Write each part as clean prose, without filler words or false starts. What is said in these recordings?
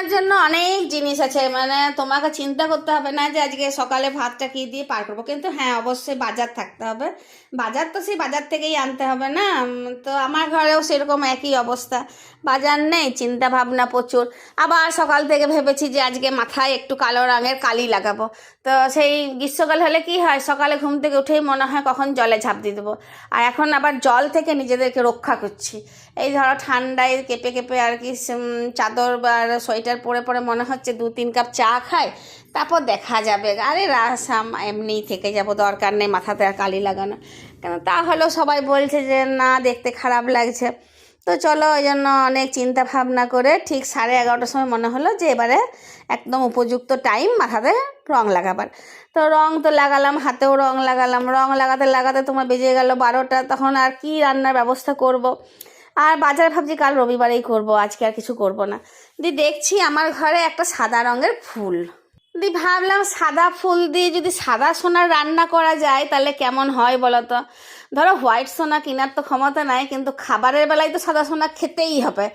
তার জন্য অনেক জিনিস আছে, মানে তোমাকে চিন্তা করতে হবে না যে আজকে সকালে ভাতটা কি দিয়ে পার করবো। কিন্তু হ্যাঁ, অবশ্যই বাজার থাকতে হবে। বাজার তো সেই বাজার থেকেই আনতে হবে না। তো আমার ঘরেও সেরকম একই অবস্থা, বাজার নেই, চিন্তা ভাবনা প্রচুর। আবার সকাল থেকে ভেবেছি যে আজকে মাথায় একটু কালো রঙের কালি লাগাবো। তো সেই গ্রীষ্মকাল হলে কি হয়, সকালে ঘুম থেকে উঠেই মনে হয় কখন জলে ঝাঁপ দিয়ে দেবো। আর এখন আবার জল থেকে নিজেদেরকে রক্ষা করছি। এই ধরো ঠান্ডায় কেঁপে কেঁপে আর কি চাদর বা সোয়েটার পরে পরে মনে হচ্ছে 2-3 কাপ চা খায়, তারপর দেখা যাবে। আরে রাসাম এমনিই থেকে যাব, দরকার নেই মাথাতে আর কালি লাগানো। কেন তাহলেও সবাই বলছে যে না, দেখতে খারাপ লাগছে। তো চলো, ওই জন্য অনেক চিন্তা ভাবনা করে ঠিক 11:30টার সময় মনে হলো যে এবারে একদম উপযুক্ত টাইম মাথাতে রং লাগাবার। তো রং তো লাগালাম, হাতেও রং লাগালাম। রং লাগাতে লাগাতে তোমার বেজে গেল 12টা। তখন আর কি রান্নার ব্যবস্থা করব। আর বাজার ভাবছি কাল রবিবারেই করব, আজকে আর কিছু করব না। দেখছি আমার ঘরে একটা সাদা রঙের ফুল। ভাবলাম সাদা ফুল দিয়ে যদি সাদা সোনার রান্না করা যায় তাহলে কেমন হয় বলো তো। ধরো হোয়াইট সোনা কেনার তো ক্ষমতা নাই, কিন্তু খাবারের বেলায় তো সাদা সোনা খেতেই হবে।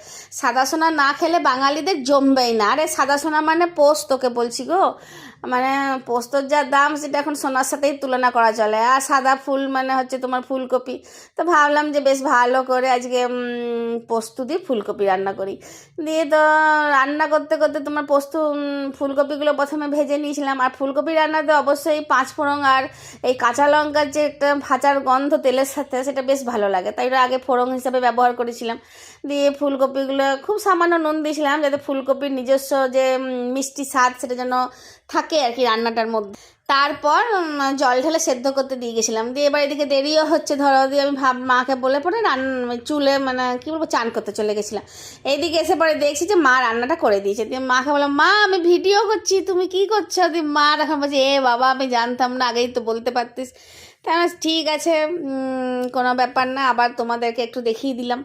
সাদা সোনা না খেলে বাঙালিদের জমবেই না। আরে সাদা সোনা মানে পোস্তকে বলছি গো, মানে পোস্তর যা দাম সেটা এখন সোনার সাথেই তুলনা করা চলে। আর সাদা ফুল মানে হচ্ছে তোমার ফুলকপি। তো ভাবলাম যে বেশ ভালো করে আজকে পোস্ত দিয়ে ফুলকপি রান্না করি। দিয়ে তো রান্না করতে করতে তোমার পোস্ত ফুলকপিগুলো প্রথমে ভেজে নিয়েছিলাম। আর ফুলকপি রান্নাতে অবশ্যই 5 ফোড়ন আর এই কাঁচা লঙ্কার যে একটা ভাজার গন্ধ তেলের সাথে, সেটা বেশ ভালো লাগে, তাই ওটা আগে ফোড়ন হিসাবে ব্যবহার করেছিলাম। দিয়ে ফুলকপিগুলো খুব সামান্য নুন দিয়েছিলাম, যাতে ফুলকপির নিজস্ব যে মিষ্টি স্বাদ সেটা যেন থাকে আর কি রান্নাটার মধ্যে। তারপর জল ঢেলে সেদ্ধ করতে দিয়ে গেছিলাম। দিয়ে এবার এদিকে দেরিও হচ্ছে ধরো, দিয়ে আমি মাকে বলে পরে চুলে মানে কী বলবো চান করতে চলে গেছিলাম। এইদিকে এসে পরে দেখছি যে মা রান্নাটা করে দিয়েছে। দিয়ে মাকে বললাম, মা আমি ভিডিও করছি, তুমি কি করছো? দিয়ে মা এখন বলছে, এ বাবা আমি জানতাম না, আগেই তো বলতে পারতিস। তাই ঠিক আছে, কোনো ব্যাপার না, আবার তোমাদেরকে একটু দেখিয়ে দিলাম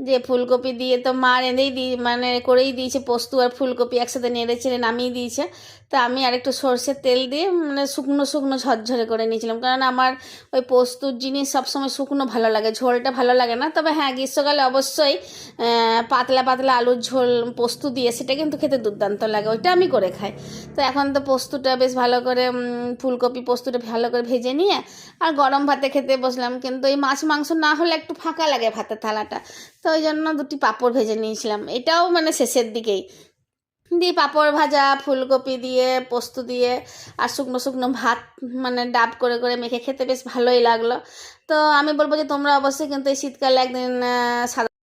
যে ফুলকপি দিয়ে তো মা রেঁধেই মানে করেই দিয়েছে। পোস্ত আর ফুলকপি একসাথে নেড়ে চেড়ে নামিয়ে দিয়েছে। তা আমি আরেকটু সর্ষের তেল দিয়ে মানে শুকনো শুকনো ঝরঝরে করে নিয়েছিলাম, কারণ আমার ওই পোস্তুর জিনিস সবসময় শুকনো ভালো লাগে, ঝোলটা ভালো লাগে না। তবে হ্যাঁ, গ্রীষ্মকালে অবশ্যই পাতলা পাতলা আলুর ঝোল পোস্ত দিয়ে সেটা কিন্তু খেতে দুর্দান্ত লাগে, ওইটা আমি করে খাই। তো এখন তো পোস্তটা বেশ ভালো করে ফুলকপি পোস্তটা ভালো করে ভেজে নিয়ে আর গরম ভাতে খেতে বসলাম। কিন্তু এই মাছ মাংস না হলে একটু ফাঁকা লাগে ভাতের থালাটা, তো ওই জন্য 2টি পাঁপড় ভেজে নিয়েছিলাম, এটাও মানে শেষের দিকেই। দিয়ে পাঁপড় ভাজা, ফুলকপি দিয়ে পোস্ত দিয়ে আর শুকনো শুকনো ভাত মানে ডাব করে করে মেখে খেতে বেশ ভালোই লাগলো। তো আমি বলবো যে তোমরা অবশ্যই কিন্তু এই শীতকালে একদিন সাদা